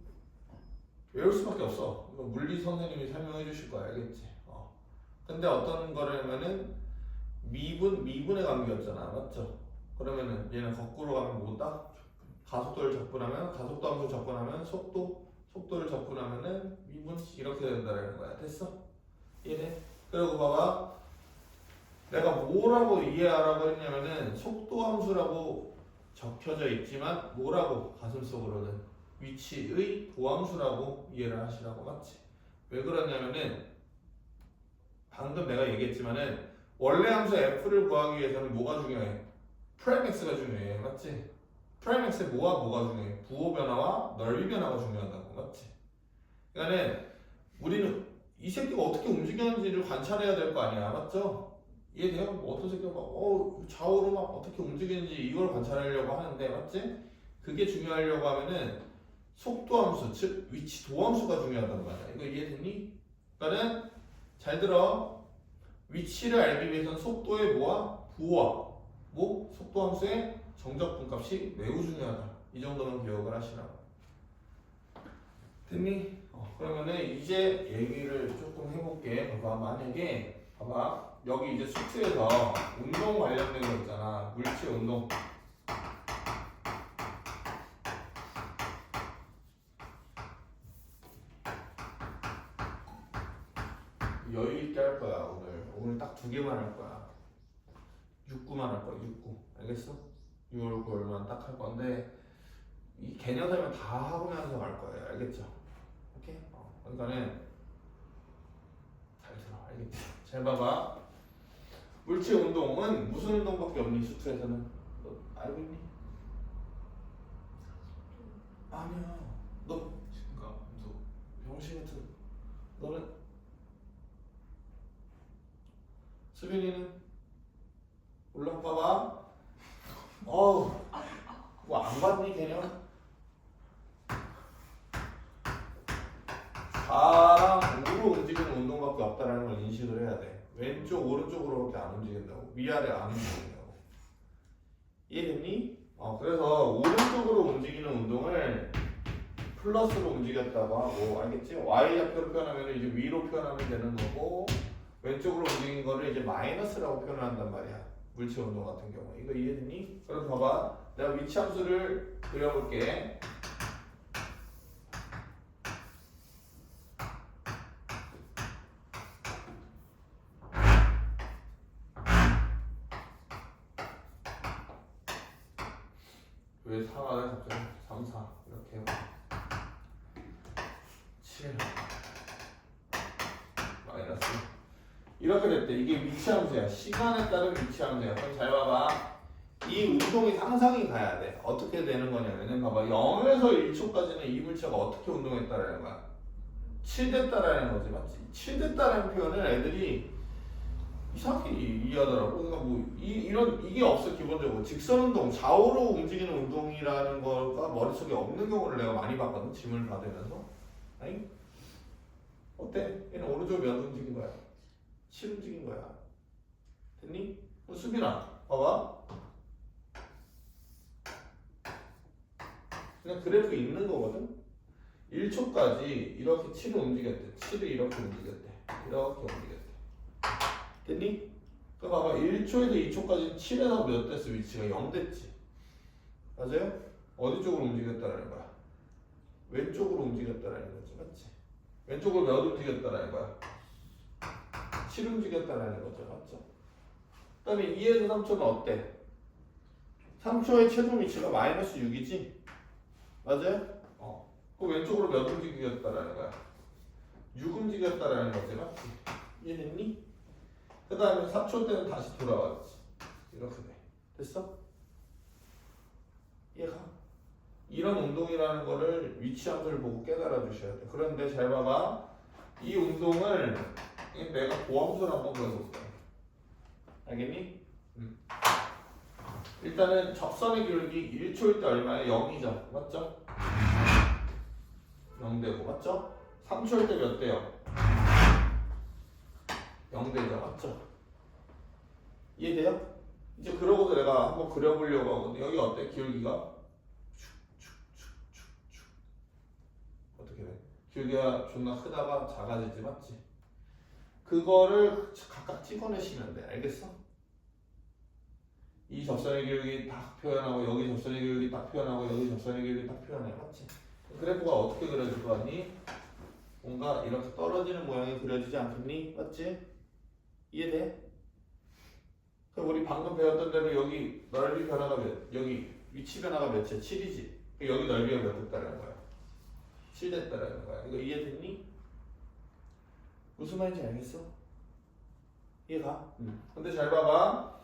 외울 수밖에 없어. 이거 물리 선생님이 설명해 주실 거야. 알겠지? 근데 어떤 거라면은 미분의 관계였잖아. 맞죠? 그러면은 얘는 거꾸로 가면 뭐다? 가속도를 적분하면, 가속도 함수 적분하면 속도를 적분하면은 미분 이렇게 된다는 거야. 됐어? 이해돼? 그리고 봐봐. 내가 뭐라고 이해하라고 했냐면은 속도 함수라고 적혀져 있지만 뭐라고 가슴속으로는 위치의 도함수라고 이해를 하시라고. 맞지? 왜 그러냐면은 방금 내가 얘기했지만은 원래 함수 f를 구하기 위해서는 뭐가 중요해? 프라임 x가 중요해. 맞지? 프라임 x에 뭐가 중요해? 부호 변화와 넓이 변화가 중요하다고. 맞지? 그러니까는 우리는 이 새끼가 어떻게 움직이는지를 관찰해야 될 거 아니야. 맞죠? 이해돼요? 뭐 어떤 새끼가 막 좌우로 막 어떻게 움직이는지 이걸 관찰하려고 하는데, 맞지? 그게 중요하려고 하면은 속도 함수, 즉 위치 도함수가 중요하단 말이야. 이거 이해됐니? 그러니까는 잘 들어. 위치를 알기 위해서는 속도의 뭐와 부호와 속도 함수의 정적분 값이 매우 중요하다. 이 정도는 기억을 하시라고. 됐니? 그러면은 이제 얘기를 조금 해볼게. 봐봐. 만약에 봐봐. 여기 이제 수트에서 운동 관련된 거 있잖아. 물체 운동. 여유 있게 할 거야. 오늘 딱 2개만 할 거야. 6구만 할 거야. 6구. 알겠어? 6월 9월만 딱 할 건데 이 개념 설명 다 하고 나서 갈 거예요. 알겠죠? 오케이? 그러니까는 잘 들어. 알겠지? 잘 봐봐. 물체 운동은 무슨 운동밖에 없니? 수트에서는 너 알고 있니? 아니야. 너 병신 같은. 너는 수빈이는 몰라 봐봐. 어우, 뭐 안 봤니 개념? 좌랑 우로 움직이는 운동밖에 없다는 걸 인식을 해야 돼. 왼쪽 오른쪽으로밖에 안 움직인다고. 위아래 안 움직인다고. 이해됐니? 그래서 오른쪽으로 움직이는 운동을 플러스로 움직였다고 하고, 알겠지? Y좌표로 표현하면 이제 위로 표현하면 되는 거고, 왼쪽으로 움직인 거를 이제 마이너스라고 표현한단 말이야. 물체 운동 같은 경우. 이거 이해됐니? 그럼 봐봐. 내가 위치 함수를 그려볼게. 왜 4가 갑자기 3, 4 이렇게 해봐. 7 마이너스 이렇게 됐대. 이게 위치 함수야. 시간에 따른 위치 함수야. 그럼 잘 봐봐. 이 운동이 상상이 가야 돼. 어떻게 되는 거냐면은 봐봐. 0에서 1초까지는 이 물체가 어떻게 운동했다라는 거야. 7됐다라는 거지, 맞지? 7됐다라는 표현을 애들이 이상하게 이해하더라고. 그러니까 뭐 이게 없어. 기본적으로 직선 운동, 좌우로 움직이는 운동이라는 거가 머릿속에 없는 경우를 내가 많이 봤거든. 질문을 받으면서. 아니? 어때? 얘는 오른쪽 몇 움직인 거야? 7 움직인 거야. 됐니? 수빈아, 봐봐. 그냥 그래프 있는 거거든. 1초까지 이렇게 7을 움직였대. 7을 이렇게 움직였대. 이렇게 움직였대. 됐니? 그 봐봐. 1초에서 2초까지는 7에서 몇 됐어? 위치가 0 됐지. 맞아요? 어디 쪽으로 움직였다라는 거야? 왼쪽으로 움직였다라는 거지. 맞지? 왼쪽으로 몇 움직였다라는 거야? 7 움직였다라는 거죠. 맞죠? 그 다음에 2에서 3초는 어때? 3초의 최종 위치가 마이너스 6이지? 맞아요? 그 왼쪽으로 몇 움직였다라는 거야? 6 움직였다라는 거지. 맞지? 이해됐니? 그 다음에 3초 때는 다시 돌아왔지. 이렇게 돼. 됐어? 이해가? 이런 운동이라는 거를 위치 함수를 보고 깨달아 주셔야 돼. 그런데 잘 봐봐. 이 운동을 내가 고함수를 한번 그려볼게. 알겠니? 일단은 접선의 기울기 1초일 때 얼마야? 0이죠. 맞죠? 0되고 맞죠? 3초일 때 몇 돼요? 0되죠. 맞죠? 이해돼요? 이제 그러고도 내가 한번 그려보려고 하거든. 여기 어때? 기울기가? 어떻게 돼? 기울기가 존나 크다가 작아지지. 맞지? 그거를 각각 찍어내시면 돼. 알겠어? 이 접선의 기울기 딱 표현하고 여기 접선의 기울기 딱 표현하고 여기 접선의 기울기 딱 표현해. 맞지? 그래프가 어떻게 그려질 거 같니? 뭔가 이렇게 떨어지는 모양이 그려지지 않겠니? 맞지? 이해돼? 그럼 우리 방금 배웠던 대로 여기 넓이 변화가 여기 위치 변화가 몇이야? 7이지? 여기 넓이가 몇 됐다라는 거야? 7 됐다라는 거야. 이거 이해됐니? 무슨 말인지 알겠어? 이해가? 근데 잘 봐봐.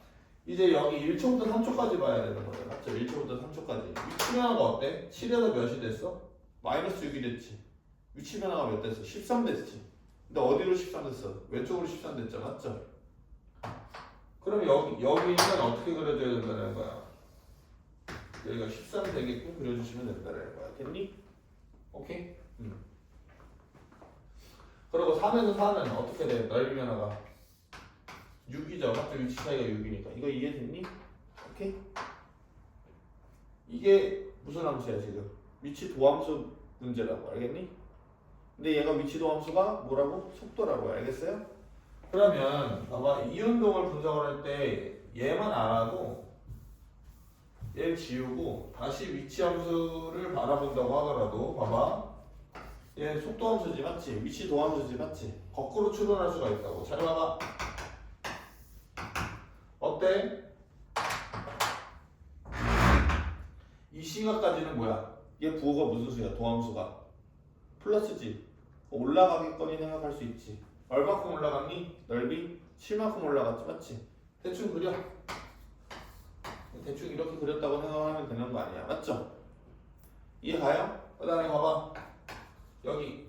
이제 여기 1초부터 3초까지 봐야 되는 거죠. 맞죠? 1초부터 3초까지. 위치 변화가 어때? 7에서 몇이 됐어? 마이너스 6이 됐지. 위치 변화가 몇 됐어? 13 됐지. 근데 어디로 13 됐어? 왼쪽으로 13 됐죠. 맞죠? 그럼 여기는 어떻게 그려줘야 된다는 거야? 여기가 13 되게끔 그려주시면 된다는 거야. 됐니? 오케이? 그리고 3에서 4는 어떻게 돼? 넓이 변화가 6이죠. 맞죠? 위치 차이가 6이니까. 이거 이해됐니? 오케이? 이게 무슨 함수야 지금? 위치 도함수 문제라고. 알겠니? 근데 얘가 위치 도함수가 뭐라고? 속도라고. 알겠어요? 그러면 봐봐. 이 운동을 분석을 할 때 얘만 알아도 얘를 지우고 다시 위치 함수를 바라본다고 하더라도 봐봐. 얘 속도 함수지. 맞지? 위치 도함수지. 맞지? 거꾸로 추론할 수가 있다고. 잘 봐봐. 어때? 시각까지는 뭐야? 얘 부호가 무슨 수야? 도함수가 플러스지. 올라가겠거니 생각할 수 있지. 얼마큼 올라갔니? 넓이 7만큼 올라갔지, 맞지? 대충 그려. 대충 이렇게 그렸다고 생각하면 되는 거 아니야, 맞죠? 이해가요? 그 다음에 봐봐. 여기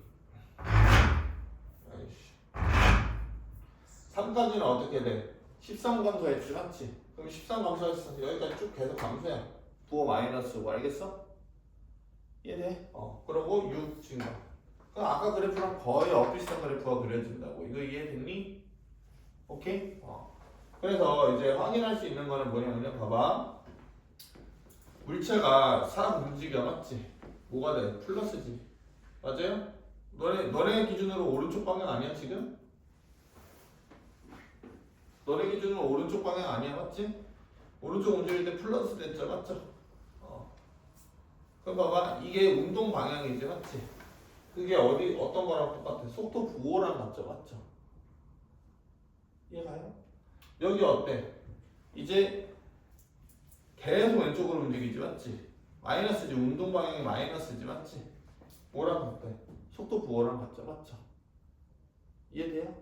3까지는 어떻게 돼? 13 감소했지, 맞지? 그럼 13 감소했어. 여기까지 쭉 계속 감소야. 부호 마이너스고, 알겠어? 이해돼? 그러고 6 증가. 그럼 아까 그래프랑 거의 엇비슷한 그래프가 그려진다고. 이거 이해됐니? 오케이? 그래서 이제 확인할 수 있는 거는 뭐냐면요. 봐봐. 물체가 싹 움직여, 맞지? 뭐가 돼? 플러스지. 맞아요? 너네 기준으로 오른쪽 방향 아니야, 지금? 너네 기준으로 오른쪽 방향 아니야, 맞지? 오른쪽 움직일 때 플러스 됐죠, 맞죠? 그럼 봐봐, 이게 운동 방향이지, 맞지? 그게 어떤 거랑 똑같아? 속도 부호랑 같죠, 맞죠? 이해가요? 여기 어때? 이제 계속 왼쪽으로 움직이지, 맞지? 마이너스지, 운동 방향이 마이너스지, 맞지? 뭐랑 같아? 속도 부호랑 같죠, 맞죠? 이해돼요?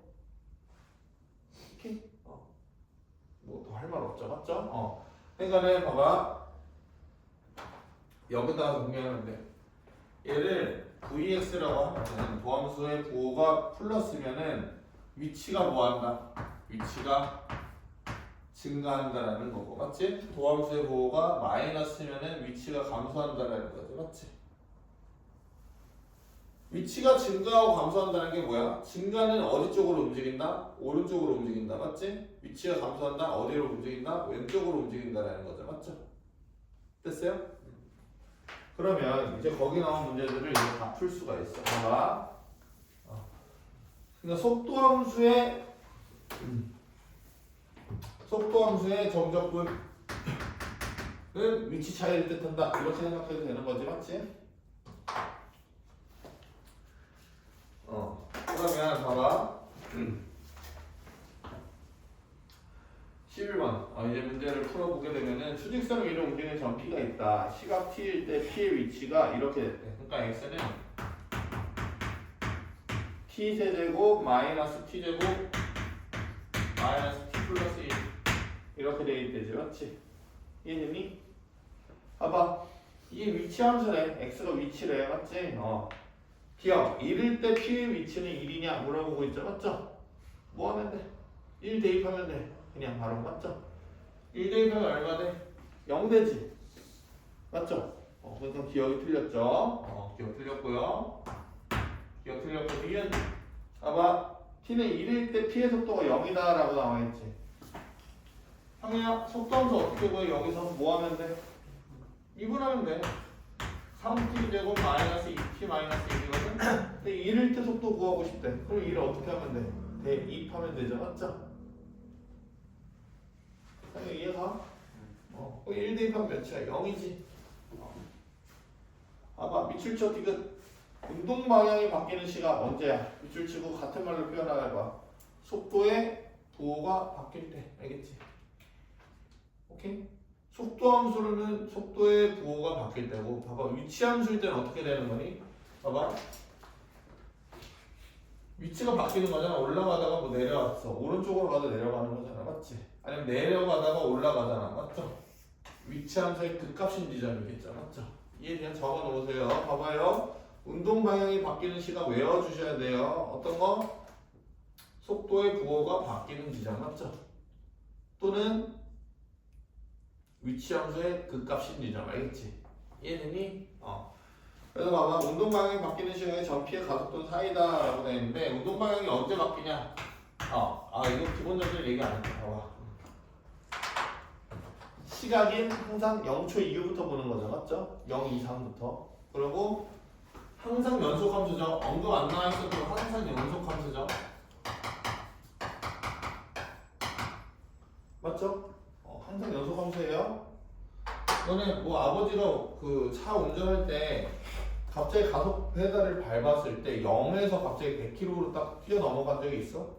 오케이? 뭐 더 할 말 없죠, 맞죠? 그러니까는 봐봐, 여기다가 정리하면 돼. 얘를 VX라고 하면 도함수의 부호가 플러스면은 위치가 뭐한다? 위치가 증가한다라는 거고, 맞지? 도함수의 부호가 마이너스면은 위치가 감소한다라는 거지, 맞지? 위치가 증가하고 감소한다는 게 뭐야? 증가는 어디 쪽으로 움직인다? 오른쪽으로 움직인다, 맞지? 위치가 감소한다? 어디로 움직인다? 왼쪽으로 움직인다라는 거죠, 맞죠? 됐어요? 그러면 이제 거기 나온 문제들을 이제 다 풀 수가 있어. 봐봐. 그러니까 속도함수의 정적분은 위치 차이를 뜻한다. 이렇게 생각해도 되는 거지, 맞지? 그러면 봐봐. 11번. 이제 문제를 풀어보게 되면은 수직선 위로 움직이는 점 P가 있다. 시각 T일 때 P의 위치가 이렇게 됐대. 그러니까 X는 T 세제곱 마이너스 T 제곱 마이너스 T 플러스 1 이렇게 돼 있대지, 맞지? 이해됐니? 봐봐. 이게 위치 함수네. X가 위치래, 맞지? P형 1일 때 P의 위치는 1이냐 물어보고 있죠, 맞죠? 뭐 하면 돼? 1 대입하면 돼. 그냥 바로, 맞죠? 1 대입하면 얼마 돼? 0 되지, 맞죠? 그러니까 기억이 틀렸죠? 기억 틀렸고요. 기억 틀렸고 B는 봐봐. T는 1일 때 P의 속도가 0이다 라고 나와있지. 형이야, 속도함수 어떻게 구해? 여기서 뭐 하면 돼? 미분하면 돼. 3t 제곱 마이너스 2t 마이너스 1이거든? 근데 1일 때 속도 구하고 싶대. 그럼 1을 어떻게 하면 돼? 대입하면 되죠, 맞죠? 이해가? 1 대입하면 몇이야? 0이지. 봐봐, 밑줄쳐 디귿. 운동 방향이 바뀌는 시각 언제야? 밑줄치고 같은 말로 표현해봐. 속도의 부호가 바뀔 때, 알겠지? 오케이? 속도 함수로는 속도의 부호가 바뀔 때고, 봐봐, 위치 함수일 때는 어떻게 되는 거니? 봐봐, 위치가 바뀌는 거잖아. 올라가다가 뭐 내려왔어. 오른쪽으로 가도 내려가는 거잖아, 맞지? 아니면 내려가다가 올라가잖아, 맞죠? 위치 함수의 극값인 지점이겠죠, 맞죠? 이에 대한 적어 놓으세요. 봐봐요. 운동 방향이 바뀌는 시각 외워주셔야 돼요. 어떤 거? 속도의 부호가 바뀌는 지점, 맞죠? 또는 위치 함수의 극값인 지점, 알겠지? 이해되니? 그래서 봐봐, 운동 방향이 바뀌는 시각에 점 P의 가속도는 사이다 라고 되어 있는데, 운동 방향이 언제 바뀌냐? 이거 기본적인 얘기 안 했다. 봐봐. 시각인 항상 0초 이후부터 보는 거죠, 맞죠? 0 이상부터. 그리고 항상 연속함수죠. 언급 안 나와 있어도 항상 연속함수죠. 맞죠? 항상 연속함수예요. 너네 뭐 아버지가 그 차 운전할 때 갑자기 가속 페달을 밟았을 때 0에서 갑자기 100km로 딱 뛰어 넘어간 적이 있어?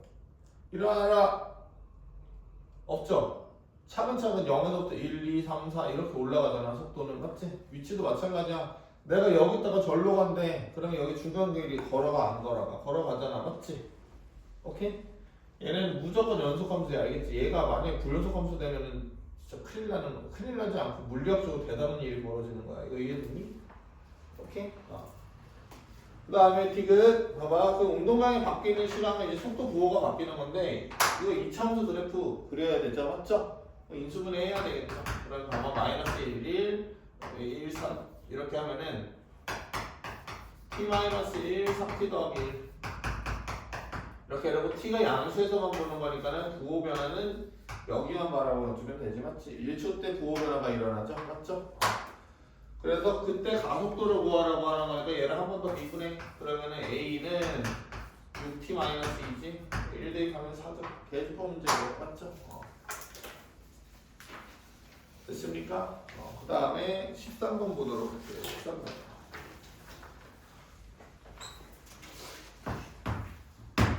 일어나라. 없죠? 차근차근 0에서부터 1, 2, 3, 4 이렇게 올라가잖아. 속도는 맞지? 위치도 마찬가지야. 내가 여기다가 절로 간대. 그러면 여기 중간 길이 걸어가 안 걸어가? 걸어가잖아. 맞지? 오케이? 얘는 무조건 연속함수야. 알겠지? 얘가 만약에 불연속함수 되면은 진짜 큰일 나는 거. 큰일 나지 않고 물리학적으로 대단한 일이 벌어지는 거야. 이거 이해됐니? 오케이? 그 다음에 디귿 봐봐. 그 운동량이 바뀌는 시간은 이제 속도 부호가 바뀌는 건데 이거 이차함수 그래프 그려야 되죠. 맞죠? 인수분해 해야 되겠죠. 그럼 봐봐. 마이너스 1, 1, 1, 3 이렇게 하면은 t 마이너스 1, 3t 더하기 1 이렇게 하고 t가 양수에서만 보는 거니까는 부호 변화는 여기만 바라보면 되지. 맞지? 1초 때 부호 변화가 일어나죠. 맞죠? 그래서 그때 가속도를 구하라고 하는 거니까 얘를 한 번 더 미분해. 그러면은 a는 6t-2지 1 대입하면 4죠. 계수법 문제고. 맞죠? 됐습니까? 그 다음에 13번 보도록 할게요. 13번.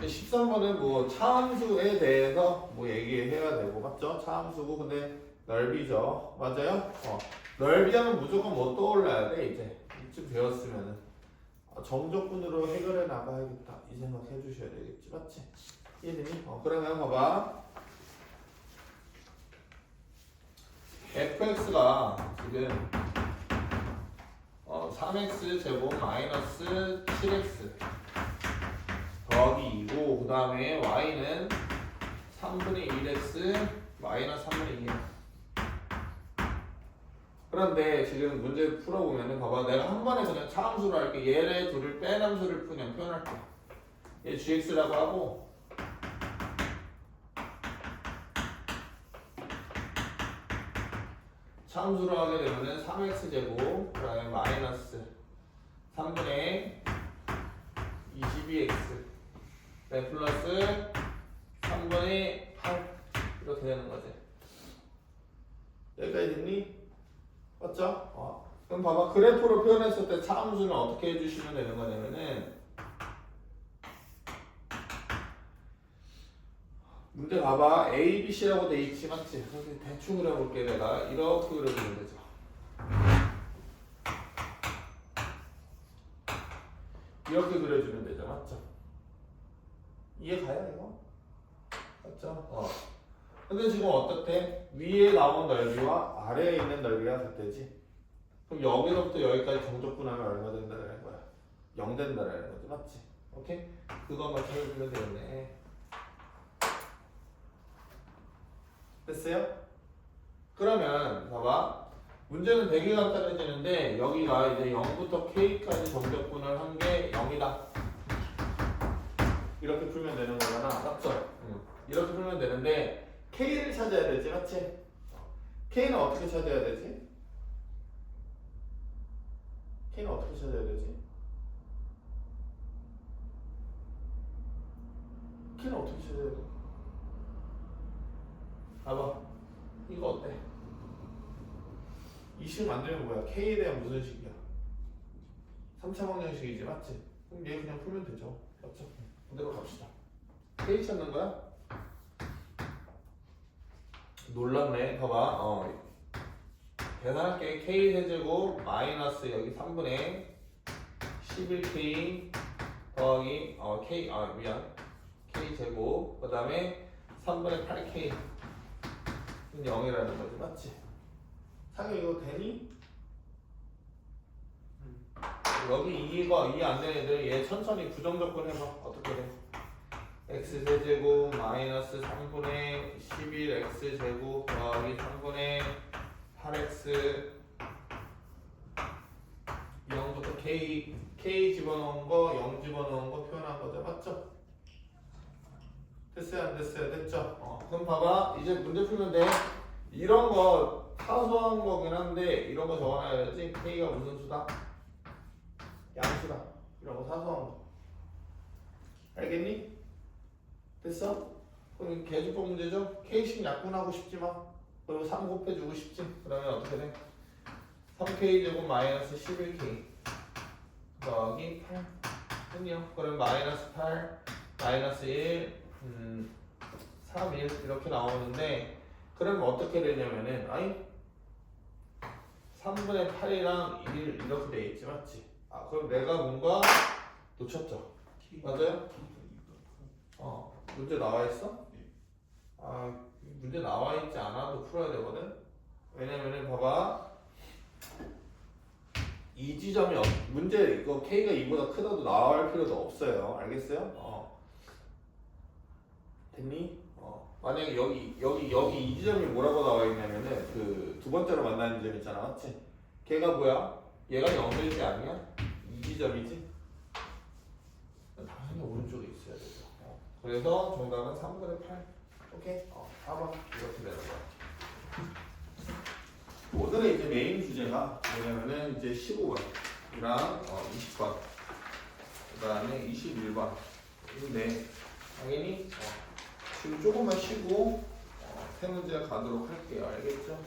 13번은 뭐 차함수에 대해서 뭐 얘기해야 되고 맞죠? 차함수고 근데 넓이죠. 맞아요? 넓이하면 무조건 뭐 떠올라야 돼 이제 이쯤 배웠으면은 정적분으로 해결해 나가야겠다 이 생각 해주셔야 되겠지. 맞지? 이해되니? 그러면 봐봐. fx가 지금 3x 제곱 마이너스 7x 더하기 2고 그 다음에 y는 3분의 1x 마이너스 3분의 2야. 그런데 지금 문제 풀어보면은 봐봐. 내가 한 번에 그냥 차함수로 할게. 얘네 둘을 뺀 함수를 그냥 표현할게. 얘 gx라고 하고 차함수로 하게 되면은 3x제곱 그 다음에 마이너스 3분의 22x 네, 플러스 3분의 8 이렇게 되는 거지. 여기까지 됐니? 맞죠? 그럼 봐봐. 그래프로 표현했을 때 차함수는 어떻게 해주시면 되는 거냐면은 문제 봐봐. A, B, C라고 돼 있지. 맞지? 그래서 대충 그려볼게. 내가 이렇게 그려주면 되죠. 이렇게 그려주면 되죠. 맞죠? 이해가요 이거? 맞죠? 근데 지금 어떻대? 위에 나온 넓이와 아래에 있는 넓이가 같대지? 그럼 여기서부터 여기까지 정적분하면 얼마 된다는 거야? 0 된다는 거지. 맞지? 오케이? 그것만 찾아주면 되겠네. 됐어요? 그러면 봐봐. 문제는 되게 간단해지는데 여기가 이제 0부터 k까지 정적분을 한 게 0이다. 이렇게 풀면 되는 거잖아. 맞죠? 이렇게 풀면 되는데 k를 찾아야 되지. 맞지? k는 어떻게 찾아야 되지? k는 어떻게 찾아야 되지? k는 어떻게 찾아야 돼? 봐봐. 이거 어때? 이 식 만들면 뭐야? k에 대한 무슨 식이야? 3차 방정식이지. 맞지? 그럼 얘 그냥 풀면 되죠. 맞죠? 그대로 갑시다. k 찾는 거야? 놀랍네. 봐봐. 계산할게. k 세제곱 마이너스 여기 3분의 11k 더하기 k 미안 k 제곱 그 다음에 3분의 8k 0이라는 거지. 맞지? 상혁 이거 되니? 여기 2가 2 안 되는 애들 얘 천천히 부정적분 해봐. 어떻게 돼? x 세제곱 마이너스 3분의 11x 제곱 더하기 3분의 8x 0부터 k 집어넣은 거 0 집어넣은 거 표현한 거죠. 맞죠? 됐어요? 안 됐어요? 됐죠? 그럼 봐봐. 이제 문제 풀면 돼. 이런 거 사소한 거긴 한데 이런 거 적어놔야지. k가 무슨 수다? 양수다. 이런 거 사소한 거. 알겠니? 됐어? 그럼 계수법 문제죠? k씩 약분하고 싶지만 그리고 3 곱해주고 싶지? 그러면 어떻게 돼? 3k 제곱 마이너스 11k 더하기 8 했냐? 그럼 마이너스 8 마이너스 1 3, 1 이렇게 나오는데 그러면 어떻게 되냐면은 아니 3분의 8이랑 1 이렇게 돼 있지 맞지? 아 그럼 내가 뭔가 놓쳤죠? 맞아요? 문제 나와 있어? 아 문제 나와 있지 않아도 풀어야 되거든. 왜냐면은 봐봐 이 지점이 문제 이거 K가 2보다 크다도 나올 필요도 없어요. 알겠어요? 됐니? 만약에 여기 이 지점이 뭐라고 나와 있냐면은 그 두 번째로 만나는 지점 있잖아, 맞지? 걔가 뭐야? 얘가 0일지 아니야? 이 지점이지? 당연히 오른쪽에 있어야 되죠. 그래서 정답은 3분의 8. 오케이? 4번 이렇게 되는 거야. 오늘의 이제 메인 주제가 뭐냐면은 이제 15번이랑 20번, 그 다음에 21번. 근데 당연히 지금 조금만 쉬고 세 문제 가도록 할게요. 알겠죠?